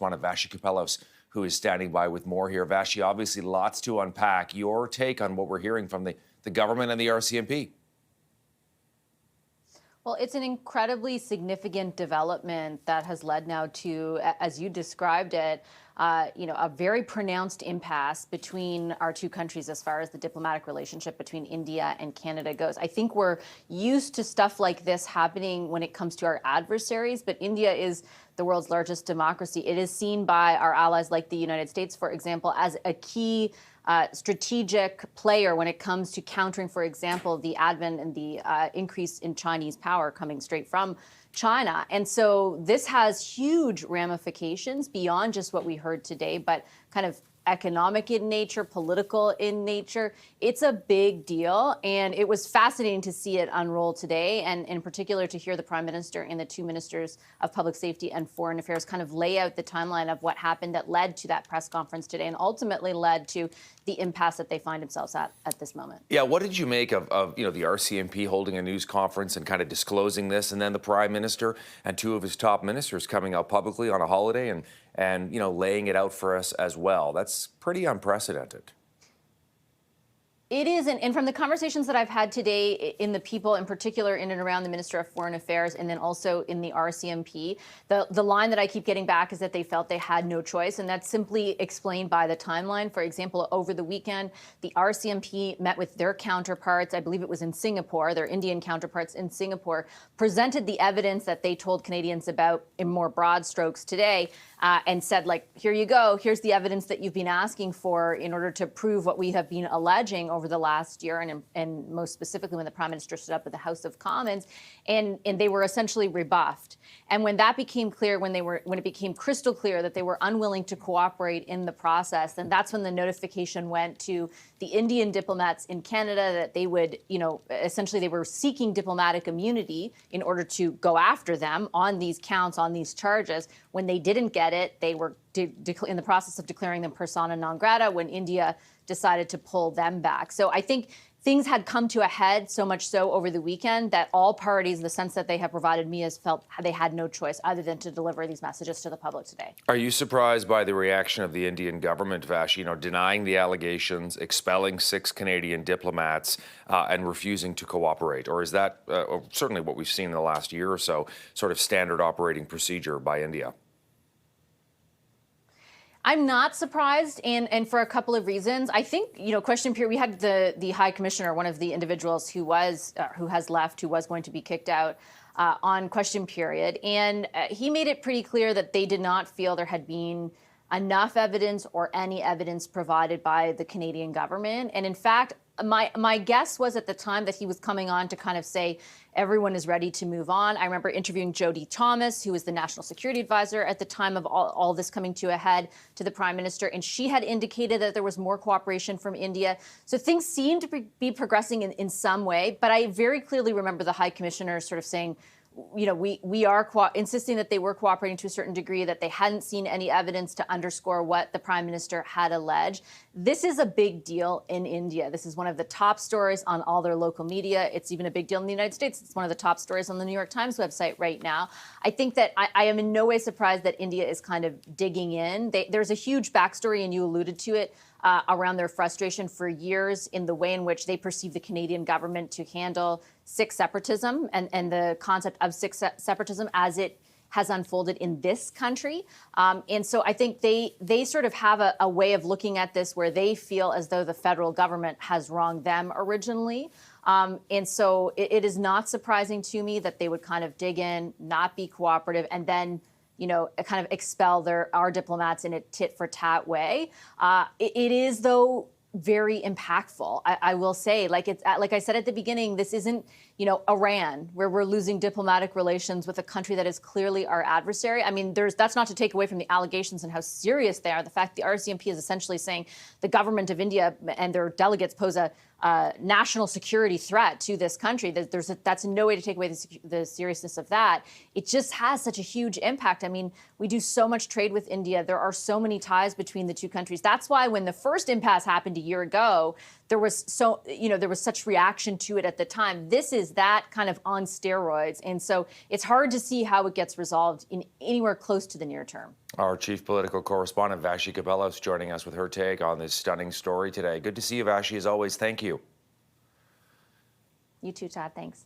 correspondent Vassy Kapelos, who is standing by with more here. Vassy, obviously lots to unpack. Your take on what we're hearing from the government and the RCMP? Well, it's an incredibly significant development that has led now to, as you described it, a very pronounced impasse between our two countries as far as the diplomatic relationship between India and Canada goes. I think we're used to stuff like this happening when it comes to our adversaries, but India is the world's largest democracy. It is seen by our allies like the United States, for example, as a key strategic player when it comes to countering, for example, the advent and the increase in Chinese power coming straight from China. And so this has huge ramifications beyond just what we heard today, but kind of economic in nature, political in nature. It's a big deal. And it was fascinating to see it unroll today, and in particular to hear the Prime Minister and the two ministers of Public Safety and Foreign Affairs kind of lay out the timeline of what happened that led to that press conference today and ultimately led to the impasse that they find themselves at this moment. Yeah, what did you make of the RCMP holding a news conference and kind of disclosing this, and then the Prime Minister and two of his top ministers coming out publicly on a holiday and laying it out for us as well? That's pretty unprecedented. It is, and from the conversations that I've had today in the people, in particular in and around the Minister of Foreign Affairs and then also in the RCMP, the line that I keep getting back is that they felt they had no choice, and that's simply explained by the timeline. For example, over the weekend, the RCMP met with their counterparts, I believe it was in Singapore, their Indian counterparts in Singapore, presented the evidence that they told Canadians about in more broad strokes today, and said, like, here you go, here's the evidence that you've been asking for in order to prove what we have been alleging over the last year, and most specifically when the Prime Minister stood up at the House of Commons, and they were essentially rebuffed. And when that became clear, when it became crystal clear that they were unwilling to cooperate in the process, then that's when the notification went to the Indian diplomats in Canada that they would, essentially they were seeking diplomatic immunity in order to go after them on these counts, on these charges. When they didn't get it, they were in the process of declaring them persona non grata when India decided to pull them back. So I think things had come to a head, so much so over the weekend that all parties, in the sense that they have provided me, has felt they had no choice other than to deliver these messages to the public today. Are you surprised by the reaction of the Indian government, Vash, denying the allegations, expelling 6 Canadian diplomats, and refusing to cooperate? Or is that certainly what we've seen in the last year or so, sort of standard operating procedure by India? I'm not surprised, and for a couple of reasons. I think, question period, we had the High Commissioner, one of the individuals who has left, who was going to be kicked out on question period. And he made it pretty clear that they did not feel there had been enough evidence or any evidence provided by the Canadian government. And in fact, my guess was at the time that he was coming on to kind of say everyone is ready to move on. I remember interviewing Jody Thomas, who was the National Security Advisor at the time of all this coming to a head to the Prime Minister, and she had indicated that there was more cooperation from India. So things seemed to be progressing in some way, but I very clearly remember the High Commissioner sort of saying, we are insisting that they were cooperating to a certain degree, that they hadn't seen any evidence to underscore what the Prime Minister had alleged. This is a big deal in India. This is one of the top stories on all their local media. It's even a big deal in the United States. It's one of the top stories on the New York Times website right now. I think that I am in no way surprised that India is kind of digging in. There's a huge backstory, and you alluded to it, around their frustration for years in the way in which they perceive the Canadian government to handle Sikh separatism and the concept of Sikh separatism as it has unfolded in this country. And so I think they sort of have a way of looking at this where they feel as though the federal government has wronged them originally. And so it is not surprising to me that they would kind of dig in, not be cooperative, and then kind of expel our diplomats in a tit-for-tat way. It is, though, very impactful. I will say, like I said at the beginning, this isn't, Iran, where we're losing diplomatic relations with a country that is clearly our adversary. I mean, that's not to take away from the allegations and how serious they are. The fact the RCMP is essentially saying the government of India and their delegates pose a national security threat to this country. That's no way to take away the seriousness of that. It just has such a huge impact. I mean, we do so much trade with India. There are so many ties between the two countries. That's why when the first impasse happened a year ago, there was such reaction to it at the time. This is is that kind of on steroids. And so it's hard to see how it gets resolved in anywhere close to the near term. Our chief political correspondent, Vassy Kapelos, joining us with her take on this stunning story today. Good to see you, Vassy, as always. Thank you. You too, Todd. Thanks.